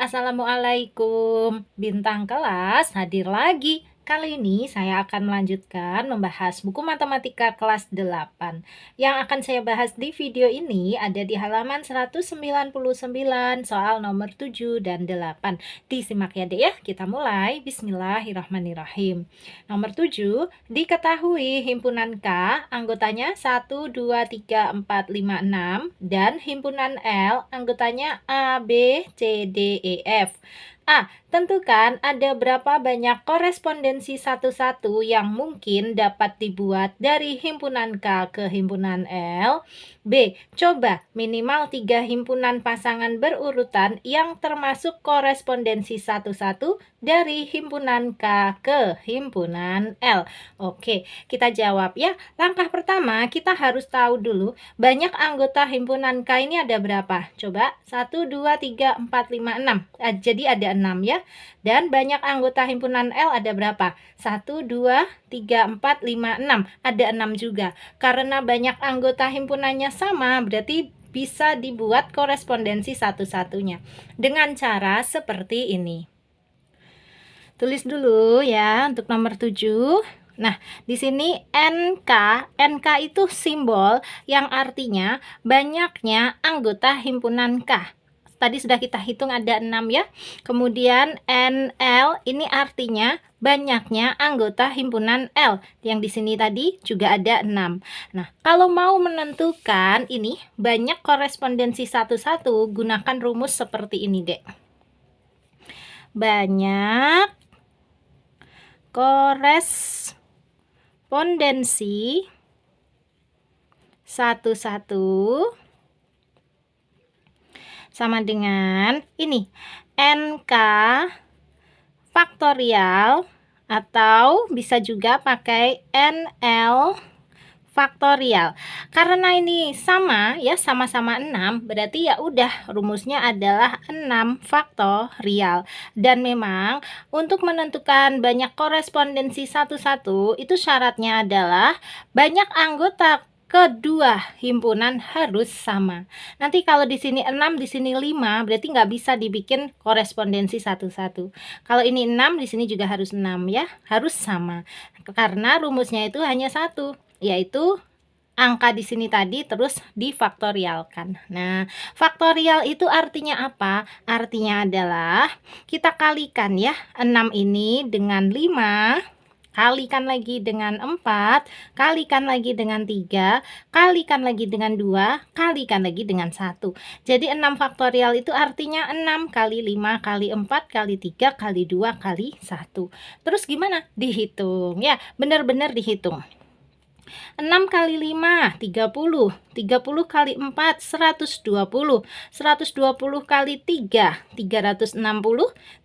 Assalamualaikum, bintang kelas hadir lagi. Kali ini saya akan melanjutkan membahas buku matematika kelas 8. Yang akan saya bahas di video ini ada di halaman 199 soal nomor 7 dan 8. Disimak ya Dek ya, kita mulai. Bismillahirrahmanirrahim. Nomor 7, diketahui himpunan K anggotanya 1, 2, 3, 4, 5, 6 dan himpunan L anggotanya A, B, C, D, E, F. A. Tentukan ada berapa banyak korespondensi satu-satu yang mungkin dapat dibuat dari himpunan K ke himpunan L. B. Coba minimal 3 himpunan pasangan berurutan yang termasuk korespondensi satu-satu dari himpunan K ke himpunan L. Oke, kita jawab ya. Langkah pertama kita harus tahu dulu banyak anggota himpunan K ini ada berapa. Coba 1, 2, 3, 4, 5, 6. Jadi ada 6 ya. Dan banyak anggota himpunan L ada berapa? 1, 2, 3, 4, 5, 6. Ada 6 juga. Karena banyak anggota himpunannya sama, berarti bisa dibuat korespondensi satu-satunya. Dengan cara seperti ini. Tulis dulu ya untuk nomor 7. Nah, di sini NK itu simbol yang artinya banyaknya anggota himpunan K. Tadi sudah kita hitung ada 6 ya. Kemudian NL ini artinya banyaknya anggota himpunan L. Yang di sini tadi juga ada 6. Nah, kalau mau menentukan ini banyak korespondensi satu-satu, gunakan rumus seperti ini, Dek. Banyak korespondensi satu-satu sama dengan ini NK faktorial atau bisa juga pakai NL faktorial. Karena ini sama ya, sama-sama 6, berarti ya udah rumusnya adalah 6 faktorial. Dan memang untuk menentukan banyak korespondensi satu-satu itu syaratnya adalah banyak anggota kedua himpunan harus sama. Nanti kalau di sini 6, di sini 5, berarti nggak bisa dibikin korespondensi satu-satu. Kalau ini 6, di sini juga harus 6 ya, harus sama. Karena rumusnya itu hanya satu, yaitu angka di sini tadi terus difaktorialkan. Nah, faktorial itu artinya apa? Artinya adalah kita kalikan ya, 6 ini dengan 5, kalikan lagi dengan 4, kalikan lagi dengan 3, kalikan lagi dengan 2, kalikan lagi dengan 1. Jadi 6 faktorial itu artinya 6 kali 5 kali 4 kali 3 kali 2 kali 1. Terus gimana? Dihitung ya, benar-benar dihitung. 6 kali 5, 30. 30 kali 4, 120. 120 kali 3, 360.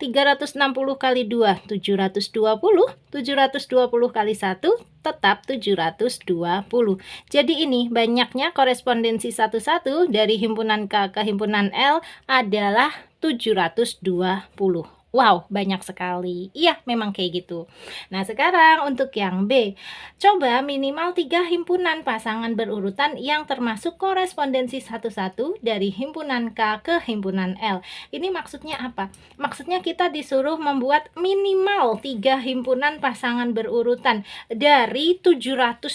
360 kali 2, 720. 720 kali 1, tetap 720. Jadi ini banyaknya korespondensi satu-satu dari himpunan K ke himpunan L adalah 720. Wow, banyak sekali. Iya, memang kayak gitu. Nah, sekarang untuk yang B. Coba minimal 3 himpunan pasangan berurutan yang termasuk korespondensi satu-satu dari himpunan K ke himpunan L. Ini maksudnya apa? Maksudnya kita disuruh membuat minimal 3 himpunan pasangan berurutan dari 720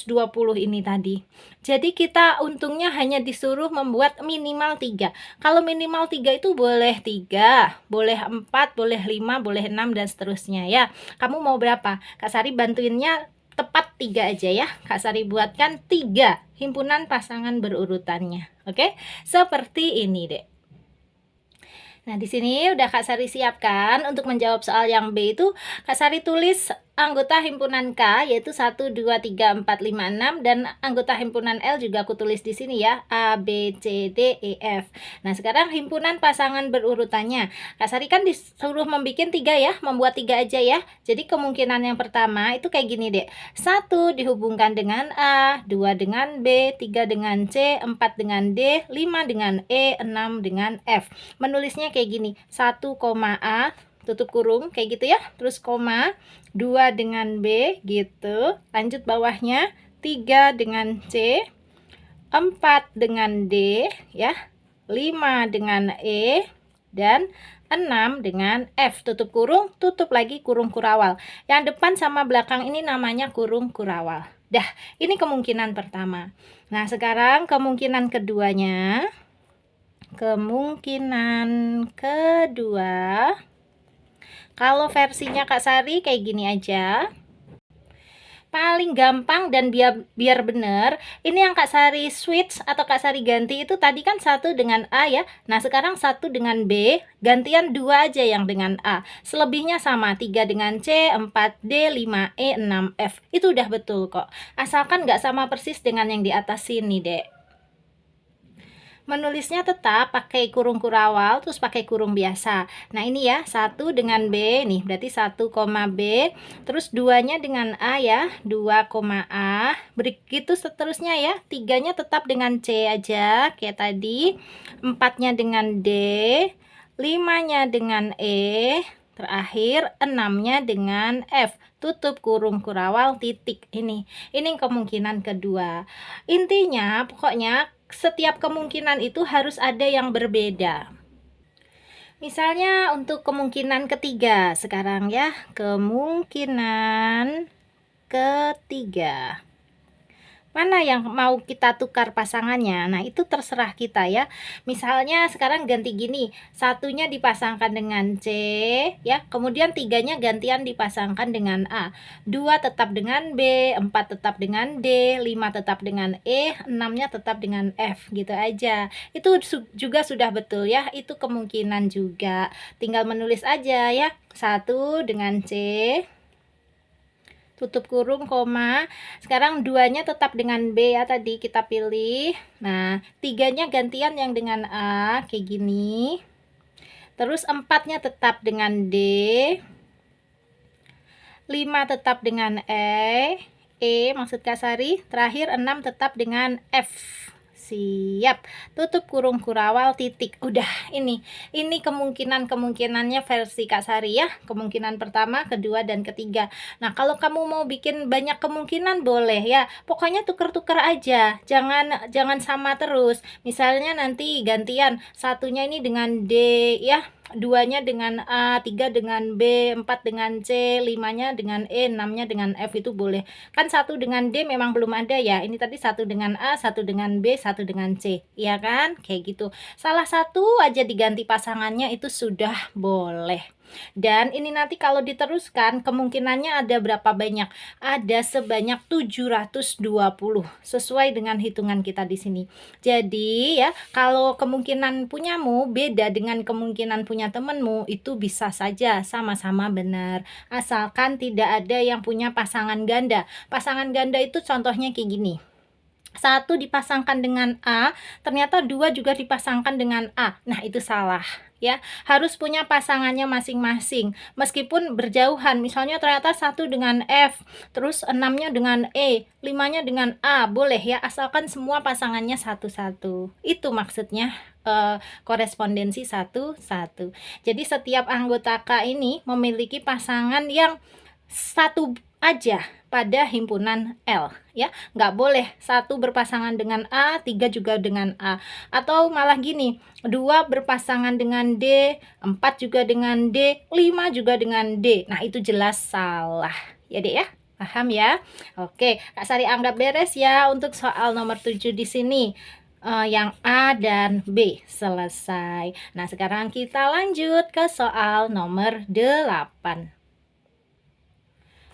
ini tadi. Jadi kita untungnya hanya disuruh membuat minimal 3. Kalau minimal 3 itu boleh 3, boleh 4, boleh 5, boleh 6 dan seterusnya ya. Kamu mau berapa? Kak Sari bantuinnya tepat 3 aja ya. Kak Sari buatkan 3 himpunan pasangan berurutannya. Oke? Seperti ini, Dek. Nah, di sini udah Kak Sari siapkan untuk menjawab soal yang B itu Kak Sari tulis anggota himpunan K yaitu 1, 2, 3, 4, 5, 6 dan anggota himpunan L juga aku tulis di sini ya, A, B, C, D, E, F. Nah, sekarang himpunan pasangan berurutannya. Kak Sari kan disuruh membuat 3 ya, membuat 3 aja ya. Jadi kemungkinan yang pertama itu kayak gini, Dek. 1 dihubungkan dengan A, 2 dengan B, 3 dengan C, 4 dengan D, 5 dengan E, 6 dengan F. Menulisnya kayak gini, 1, A, tutup kurung kayak gitu ya, terus koma 2 dengan B gitu, lanjut bawahnya 3 dengan C, 4 dengan D ya, 5 dengan E, dan 6 dengan F, tutup kurung, tutup lagi kurung kurawal. Yang depan sama belakang ini namanya kurung kurawal. Dah, ini kemungkinan pertama. Nah, sekarang kemungkinan keduanya. Kemungkinan kedua, kalau versinya Kak Sari kayak gini aja. Paling gampang dan biar bener, ini yang Kak Sari switch atau Kak Sari ganti itu tadi kan 1 dengan A ya. Nah, sekarang 1 dengan B, gantian 2 aja yang dengan A. Selebihnya sama, 3 dengan C, 4 D, 5 E, 6 F. Itu udah betul kok. Asalkan nggak sama persis dengan yang di atas sini, Dek. Menulisnya tetap pakai kurung kurawal, terus pakai kurung biasa. Nah, ini ya, 1 dengan B, nih, berarti 1, B, terus 2-nya dengan A ya, 2, A, begitu seterusnya ya, 3-nya tetap dengan C aja, kayak tadi, 4-nya dengan D, 5-nya dengan E, terakhir 6-nya dengan F, tutup kurung kurawal titik. Ini kemungkinan kedua. Intinya pokoknya setiap kemungkinan itu harus ada yang berbeda. Misalnya untuk kemungkinan ketiga sekarang ya, kemungkinan ketiga. Mana yang mau kita tukar pasangannya? Nah, itu terserah kita ya. Misalnya sekarang ganti gini, 1-nya dipasangkan dengan C ya, kemudian 3-nya gantian dipasangkan dengan A. 2 tetap dengan B, 4 tetap dengan D, 5 tetap dengan E, 6-nya tetap dengan F, gitu aja. Itu juga sudah betul ya, itu kemungkinan juga. Tinggal menulis aja ya. 1 dengan C, tutup kurung, koma. Sekarang 2-nya tetap dengan B ya, tadi kita pilih. Nah, 3-nya gantian yang dengan A, kayak gini. Terus 4-nya tetap dengan D. 5 tetap dengan maksud Kak Sari. Terakhir 6 tetap dengan F. Siap, tutup kurung kurawal titik. Udah, ini kemungkinannya versi Kak Sari ya. Kemungkinan pertama, kedua, dan ketiga. Nah, kalau kamu mau bikin banyak kemungkinan boleh ya. Pokoknya tuker-tuker aja. Jangan sama terus. Misalnya nanti gantian, 1-nya ini dengan D ya, 2-nya dengan A, 3 dengan B, 4 dengan C, 5-nya dengan E, 6-nya dengan F, itu boleh. Kan 1 dengan D memang belum ada ya. Ini tadi 1 dengan A, 1 dengan B, 1 dengan C. Iya kan? Kayak gitu. Salah satu aja diganti pasangannya itu sudah boleh. Dan ini nanti kalau diteruskan kemungkinannya ada berapa banyak? Ada sebanyak 720 sesuai dengan hitungan kita di sini. Jadi ya, kalau kemungkinan punyamu beda dengan kemungkinan punya temenmu, itu bisa saja sama-sama benar. Asalkan tidak ada yang punya pasangan ganda. Pasangan ganda itu contohnya kayak gini. 1 dipasangkan dengan A, ternyata 2 juga dipasangkan dengan A. Nah, itu salah ya. Harus punya pasangannya masing-masing. Meskipun berjauhan, misalnya ternyata 1 dengan F, terus 6-nya dengan E, 5-nya dengan A, boleh ya, asalkan semua pasangannya satu-satu. Itu maksudnya korespondensi satu-satu. Jadi setiap anggota K ini memiliki pasangan yang satu aja pada himpunan L ya, nggak boleh 1 berpasangan dengan A, 3 juga dengan A, atau malah gini, 2 berpasangan dengan D, 4 juga dengan D, 5 juga dengan D. Nah, itu jelas salah ya Dek ya, paham ya? Oke, Kak Sari anggap beres ya untuk soal nomor 7 di sini. Yang A dan B selesai. Nah, sekarang kita lanjut ke soal nomor 8.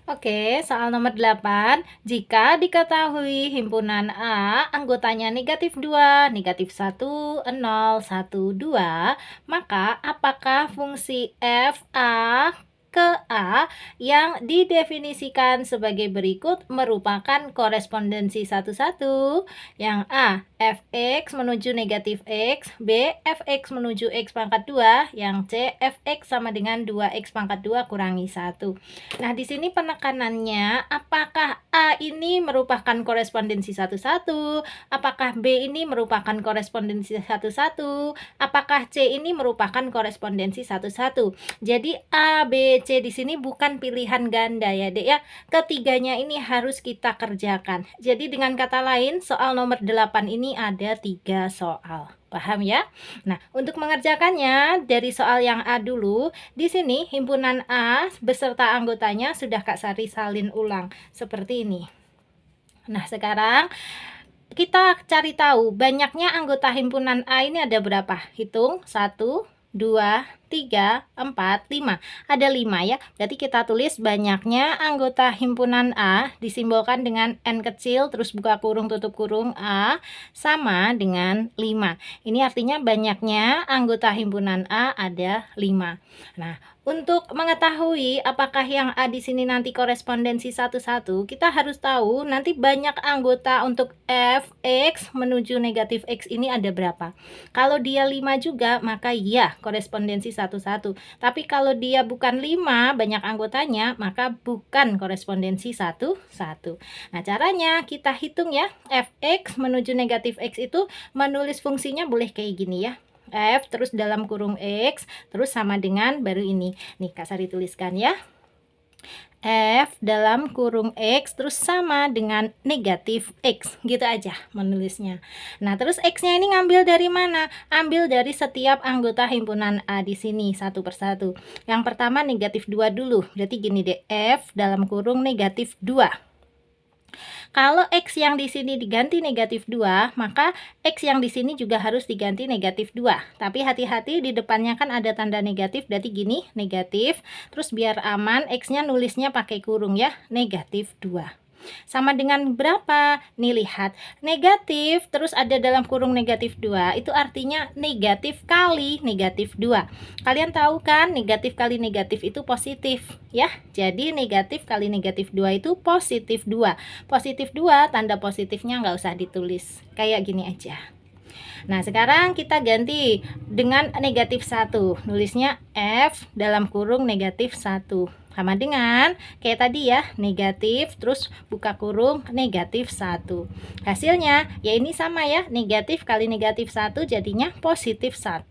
Oke, soal nomor 8. Jika diketahui himpunan A anggotanya negatif 2, negatif 1, 0, 1, 2, maka apakah fungsi f A ke A yang didefinisikan sebagai berikut merupakan korespondensi satu-satu? Yang A, fx menuju negatif x, B, fx menuju x pangkat 2, yang C, fx sama dengan 2x pangkat 2 kurangi 1. Nah, di sini penekanannya apakah A ini merupakan korespondensi satu-satu, apakah B ini merupakan korespondensi satu-satu, apakah C ini merupakan korespondensi satu-satu. Jadi A, B, C di sini bukan pilihan ganda ya Dek ya. Ketiganya ini harus kita kerjakan. Jadi dengan kata lain, soal nomor 8 ini ada 3 soal. Paham ya? Nah, untuk mengerjakannya dari soal yang A dulu, di sini himpunan A beserta anggotanya sudah Kak Sari salin ulang seperti ini. Nah, sekarang kita cari tahu banyaknya anggota himpunan A ini ada berapa. Hitung 1, 2, 3, 4, 5. Ada 5 ya. Berarti kita tulis banyaknya anggota himpunan A disimbolkan dengan N kecil terus buka kurung tutup kurung A sama dengan 5. Ini artinya banyaknya anggota himpunan A ada 5. Nah, untuk mengetahui apakah yang A di sini nanti korespondensi satu-satu, kita harus tahu nanti banyak anggota untuk Fx menuju negatif X ini ada berapa. Kalau dia 5 juga, maka ya korespondensi satu-satu. Tapi kalau dia bukan 5, banyak anggotanya, maka bukan korespondensi satu-satu. Nah, caranya kita hitung ya. Fx menuju negatif X itu menulis fungsinya boleh kayak gini ya. F terus dalam kurung X terus sama dengan baru ini. Nih Kak Sari tuliskan ya. F dalam kurung X terus sama dengan negatif X, gitu aja menulisnya. Nah, terus X-nya ini ngambil dari mana? Ambil dari setiap anggota himpunan A di sini satu persatu. Yang pertama negatif 2 dulu. Berarti gini deh, F dalam kurung negatif 2. Kalau X yang di sini diganti negatif 2, maka X yang di sini juga harus diganti negatif 2. Tapi hati-hati di depannya kan ada tanda negatif, berarti gini, negatif. Terus biar aman, X-nya nulisnya pakai kurung ya, negatif 2. Sama dengan berapa? Nih lihat, negatif terus ada dalam kurung negatif 2, itu artinya negatif kali negatif 2. Kalian tahu kan negatif kali negatif itu positif ya. Jadi negatif kali negatif 2 itu positif 2. Positif 2 tanda positifnya nggak usah ditulis. Kayak gini aja. Nah, sekarang kita ganti dengan negatif 1. Nulisnya F dalam kurung negatif 1. Sama dengan kayak tadi ya, negatif terus buka kurung negatif 1. Hasilnya ya ini sama ya, negatif kali negatif 1 jadinya positif 1.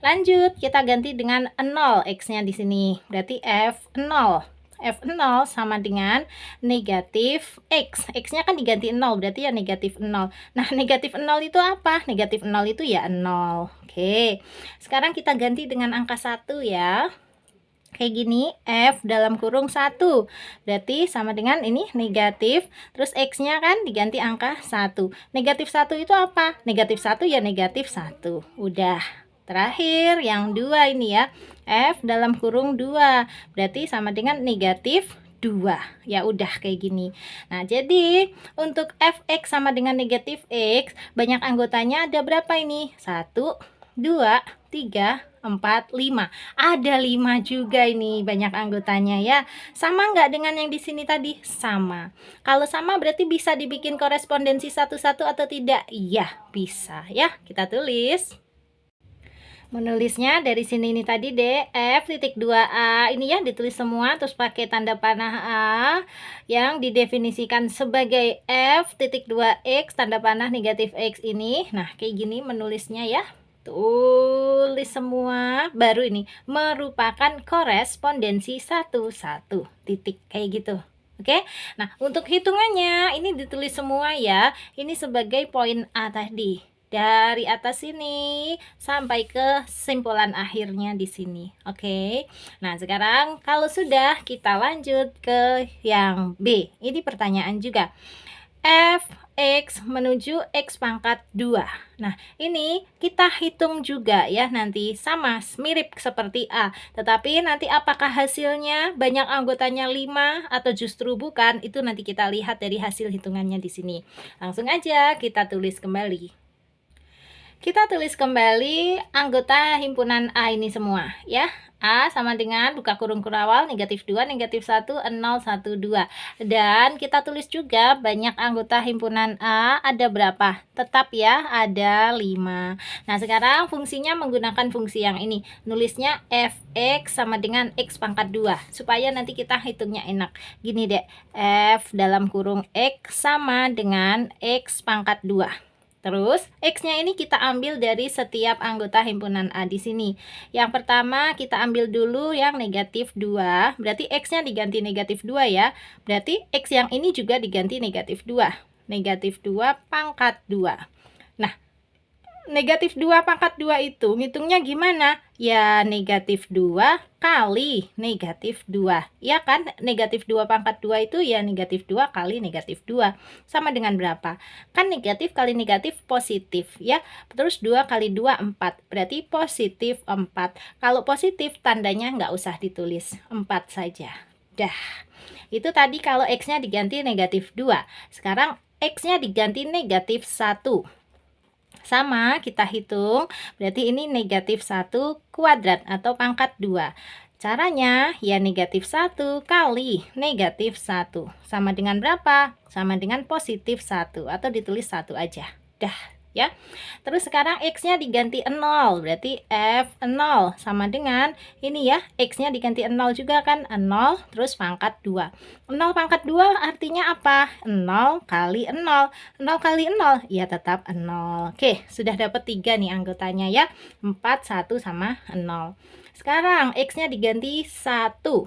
Lanjut, kita ganti dengan 0 X-nya di sini. Berarti F0. F0 sama dengan negatif X. X-nya kan diganti 0, berarti ya negatif 0. Nah, negatif 0 itu apa? Negatif 0 itu ya 0. Oke, sekarang kita ganti dengan angka 1 ya. Kayak gini, F dalam kurung 1. Berarti sama dengan ini negatif. Terus X-nya kan diganti angka 1. Negatif 1 itu apa? Negatif 1 ya negatif 1. Udah. Terakhir yang 2 ini ya. F dalam kurung 2. Berarti sama dengan negatif 2. Ya udah kayak gini. Nah, jadi untuk Fx sama dengan negatif X, banyak anggotanya ada berapa ini? 1, 2, 3, 4, 5. Ada 5 juga ini banyak anggotanya ya. Sama nggak dengan yang di sini tadi? Sama. Kalau sama berarti bisa dibikin korespondensi satu-satu atau tidak? Iya, bisa ya. Kita tulis. Menulisnya dari sini ini tadi deh, F titik 2A ini ya ditulis semua terus pakai tanda panah A yang didefinisikan sebagai F titik 2X tanda panah negatif X ini. Nah, kayak gini menulisnya ya. Tulis semua, baru ini merupakan korespondensi satu-satu titik kayak gitu. Oke, nah untuk hitungannya ini ditulis semua ya. Ini sebagai poin A tadi dari atas sini sampai ke simpulan akhirnya di sini. Oke, nah sekarang kalau sudah kita lanjut ke yang B. Ini pertanyaan juga. Fx menuju X pangkat 2. Nah, ini kita hitung juga ya nanti sama mirip seperti A. Tetapi nanti apakah hasilnya banyak anggotanya 5 atau justru bukan, itu nanti kita lihat dari hasil hitungannya di sini. Langsung aja kita tulis kembali. Kita tulis kembali anggota himpunan A ini semua ya. A sama dengan buka kurung kurawal negatif 2, negatif 1, 0, 1, 2. Dan kita tulis juga banyak anggota himpunan A ada berapa? Tetap ya, ada 5. Nah, sekarang fungsinya menggunakan fungsi yang ini. Nulisnya Fx sama dengan X pangkat 2. Supaya nanti kita hitungnya enak. Gini deh, F dalam kurung X sama dengan X pangkat 2. Terus, X-nya ini kita ambil dari setiap anggota himpunan A di sini. Yang pertama, kita ambil dulu yang negatif 2. Berarti X-nya diganti negatif 2 ya. Berarti X yang ini juga diganti negatif 2. Negatif 2 pangkat 2. Nah, negatif 2 pangkat 2 itu ngitungnya gimana? Ya, negatif 2 kali negatif 2. Ya kan? Negatif 2 pangkat 2 itu ya negatif 2 kali negatif 2. Sama dengan berapa? Kan negatif kali negatif positif ya. Terus 2 kali 2 4. Berarti positif 4. Kalau positif tandanya nggak usah ditulis, 4 saja. Dah. Itu tadi kalau X-nya diganti negatif 2. Sekarang X-nya diganti negatif 1. Sama, kita hitung, berarti ini negatif 1 kuadrat atau pangkat 2. Caranya, ya negatif 1 kali negatif 1. Sama dengan berapa? Sama dengan positif 1, atau ditulis 1 aja. Dah, ya. Terus sekarang X-nya diganti 0, berarti F0 sama dengan ini ya, X-nya diganti 0 juga kan, 0 terus pangkat 2. 0 pangkat 2 artinya apa? 0 kali 0. 0 kali 0, ya tetap 0. Oke, sudah dapat 3 nih anggotanya ya. 4, 1 sama 0. Sekarang X-nya diganti 1.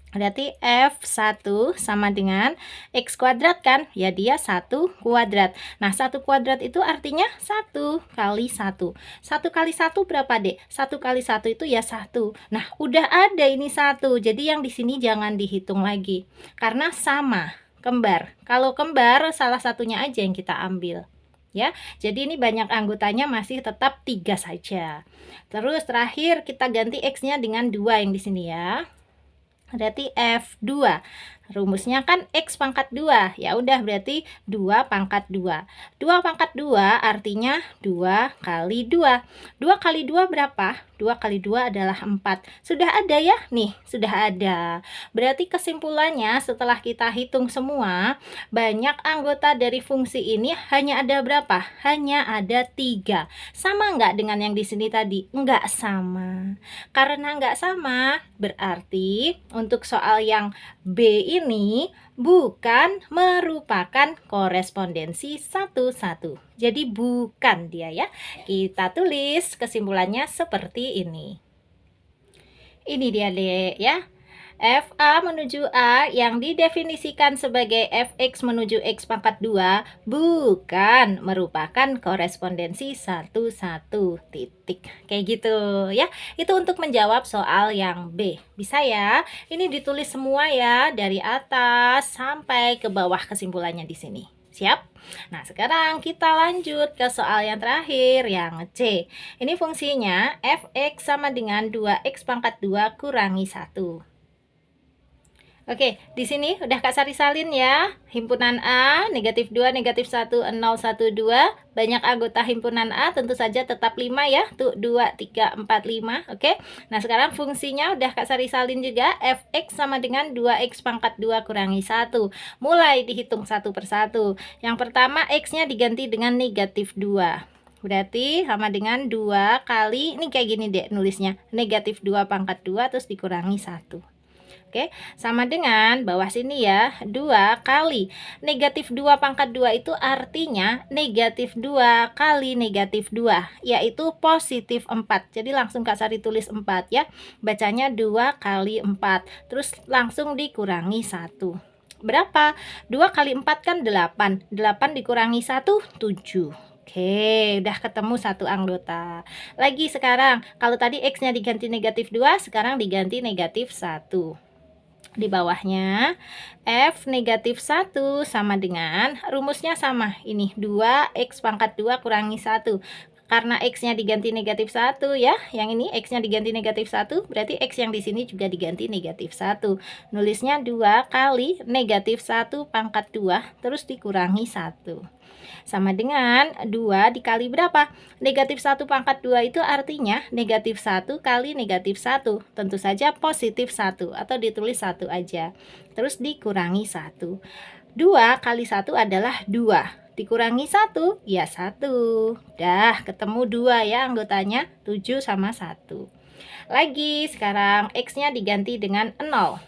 Berarti F1 sama dengan X kuadrat kan? Ya dia 1 kuadrat. Nah 1 kuadrat itu artinya 1 kali 1. 1 kali 1 berapa dek? 1 kali 1 itu ya 1. Nah udah ada ini 1. Jadi yang di sini jangan dihitung lagi. Karena sama, kembar. Kalau kembar salah satunya aja yang kita ambil. Ya, jadi ini banyak anggotanya masih tetap 3 saja. Terus terakhir kita ganti X-nya dengan 2 yang di sini ya. Berarti F2. Rumusnya kan X pangkat 2. Ya udah berarti 2 pangkat 2. 2 pangkat 2 artinya 2 kali 2. 2 kali 2 berapa? 2 kali 2 adalah 4. Sudah ada ya? Nih, sudah ada. Berarti kesimpulannya setelah kita hitung semua, banyak anggota dari fungsi ini hanya ada berapa? Hanya ada 3. Sama nggak dengan yang di sini tadi? Nggak sama. Karena nggak sama, berarti untuk soal yang B ini bukan merupakan korespondensi satu-satu. Jadi bukan dia ya. Kita tulis kesimpulannya seperti ini. Ini dia deh ya. FA menuju A yang didefinisikan sebagai Fx menuju X pangkat 2 bukan merupakan korespondensi satu-satu titik. Kayak gitu ya. Itu untuk menjawab soal yang B. Bisa ya? Ini ditulis semua ya dari atas sampai ke bawah kesimpulannya di sini. Siap? Nah, sekarang kita lanjut ke soal yang terakhir, yang C. Ini fungsinya Fx sama dengan 2x pangkat 2 kurangi 1. Oke, di sini udah Kak Sari salin ya. Himpunan A, negatif 2, negatif 1, 0, 1, 2. Banyak anggota himpunan A, tentu saja tetap 5 ya. Tuh, 2, 3, 4, 5. Oke, nah sekarang fungsinya udah Kak Sari salin juga. Fx sama dengan 2x pangkat 2 kurangi 1. Mulai dihitung satu persatu. Yang pertama, x-nya diganti dengan negatif 2. Berarti sama dengan 2 kali, ini kayak gini deh nulisnya. Negatif 2 pangkat 2 terus dikurangi 1. Oke, sama dengan bawah sini ya, 2 kali negatif 2 pangkat 2 itu artinya negatif 2 kali negatif 2, yaitu positif 4. Jadi langsung Kak Sari tulis 4 ya. Bacanya 2 kali 4, terus langsung dikurangi 1. Berapa? 2 kali 4 kan 8. 8 dikurangi 1, 7. Oke, udah ketemu satu anggota. Lagi sekarang, kalau tadi X-nya diganti negatif 2, sekarang diganti negatif 1. Di bawahnya F negatif 1 sama dengan rumusnya sama. Ini 2x pangkat 2 kurangi 1. Karena x-nya diganti negatif 1 ya. Yang ini x-nya diganti negatif 1, berarti x yang di sini juga diganti negatif 1. Nulisnya 2 kali negatif 1 pangkat 2 terus dikurangi 1. Sama dengan 2 dikali berapa? Negatif 1 pangkat 2 itu artinya negatif 1 kali negatif 1. Tentu saja positif 1 atau ditulis 1 aja. Terus dikurangi 1. 2 kali 1 adalah 2. Dikurangi 1, ya 1. Dah ketemu 2 ya anggotanya, 7 sama 1. Lagi sekarang X-nya diganti dengan 0.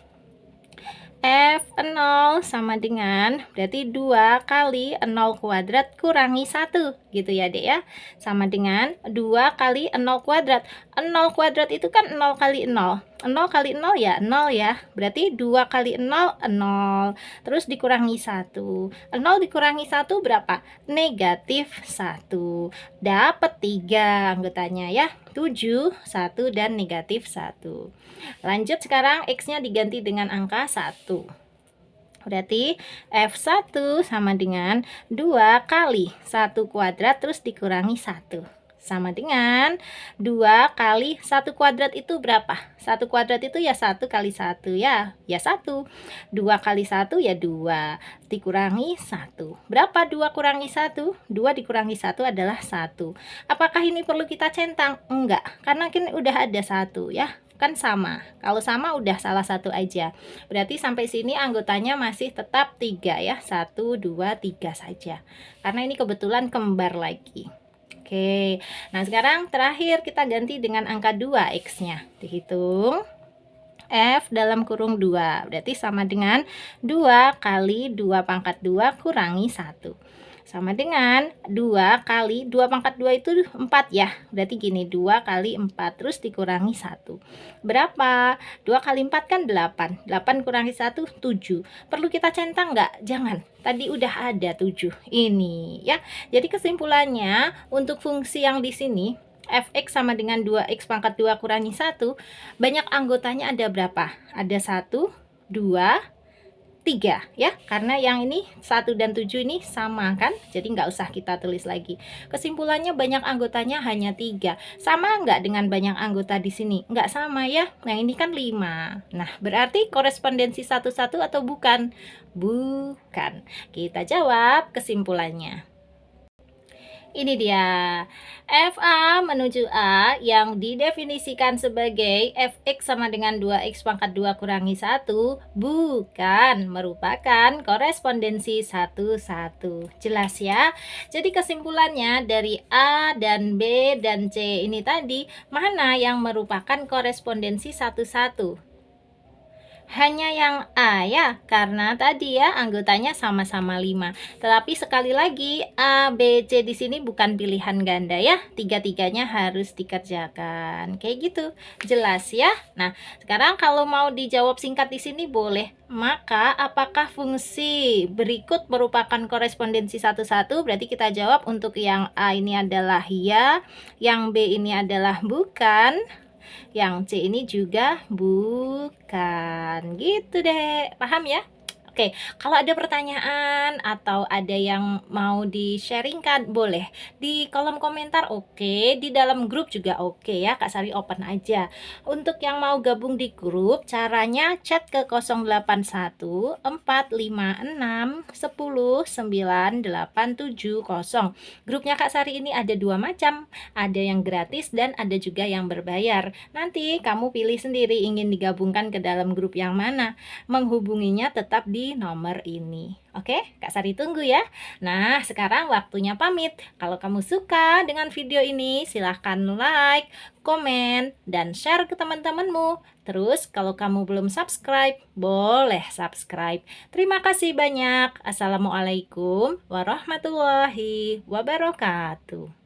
F0 sama dengan berarti 2 kali 0 kuadrat kurangi 1 gitu ya dek ya. Sama dengan 2 kali 0 kuadrat. 0 kuadrat itu kan 0 kali 0. 0 kali 0 ya 0 ya. Berarti 2 kali 0, 0. Terus dikurangi 1. 0 dikurangi 1 berapa? Negatif 1. Dapat 3 anggotanya ya. 7, 1, dan negatif 1. Lanjut sekarang X-nya diganti dengan angka 1. Berarti F1 sama dengan 2 kali 1 kuadrat terus dikurangi 1. Sama dengan 2 kali 1 kuadrat itu berapa? 1 kuadrat itu ya 1 kali 1 ya. Ya 1. 2 kali 1 ya 2. Dikurangi 1. Berapa 2 kurangi 1? 2 dikurangi 1 adalah 1. Apakah ini perlu kita centang? Enggak. Karena kan udah ada 1 ya. Kan sama. Kalau sama udah salah satu aja. Berarti sampai sini anggotanya masih tetap 3 ya. 1, 2, 3 saja. Karena ini kebetulan kembar lagi. Oke. Nah, sekarang terakhir kita ganti dengan angka 2 X-nya. Dihitung. F dalam kurung 2. Berarti sama dengan 2 kali 2 pangkat 2 kurangi 1. Sama dengan 2 kali 2 pangkat 2 itu 4 ya. Berarti gini, 2 kali 4 terus dikurangi 1. Berapa? 2 kali 4 kan 8. 8 kurangi 1, 7. Perlu kita centang nggak? Jangan. Tadi udah ada 7. Ini ya. Jadi kesimpulannya untuk fungsi yang di sini Fx sama dengan 2x pangkat 2 kurangi 1, banyak anggotanya ada berapa? Ada 1, 2, 3 ya, karena yang ini 1 dan 7 ini sama kan, jadi nggak usah kita tulis lagi. Kesimpulannya banyak anggotanya hanya 3. Sama nggak dengan banyak anggota di sini? Nggak sama ya, yang ini kan 5. Nah, berarti korespondensi satu-satu atau bukan? Bukan. Kita jawab kesimpulannya. Ini dia, FA menuju A yang didefinisikan sebagai Fx sama dengan 2x pangkat 2 kurangi 1 bukan merupakan korespondensi satu-satu. Jelas ya? Jadi kesimpulannya dari A dan B dan C ini tadi, mana yang merupakan korespondensi satu-satu? Hanya yang A ya, karena tadi ya anggotanya sama-sama 5. Tetapi sekali lagi A, B, C di sini bukan pilihan ganda ya. Tiga-tiganya harus dikerjakan. Kayak gitu. Jelas ya? Nah, sekarang kalau mau dijawab singkat di sini boleh. Maka apakah fungsi berikut merupakan korespondensi satu-satu? Berarti kita jawab untuk yang A ini adalah ya, yang B ini adalah bukan, yang C ini juga bukan. Gitu deh. Paham ya? Oke, kalau ada pertanyaan atau ada yang mau di-sharingkan, boleh di kolom komentar, oke. Di dalam grup juga oke ya, Kak Sari open aja. Untuk yang mau gabung di grup, caranya chat ke 081 456 10 9870. Grupnya Kak Sari ini ada 2 macam, ada yang gratis dan ada juga yang berbayar. Nanti kamu pilih sendiri ingin digabungkan ke dalam grup yang mana. Menghubunginya tetap di nomor ini. Oke, Kak Sari tunggu ya. Nah, sekarang waktunya pamit. Kalau kamu suka dengan video ini, silahkan like, komen, dan share ke teman-temanmu. Terus, kalau kamu belum subscribe, boleh subscribe. Terima kasih banyak. Assalamualaikum warahmatullahi wabarakatuh.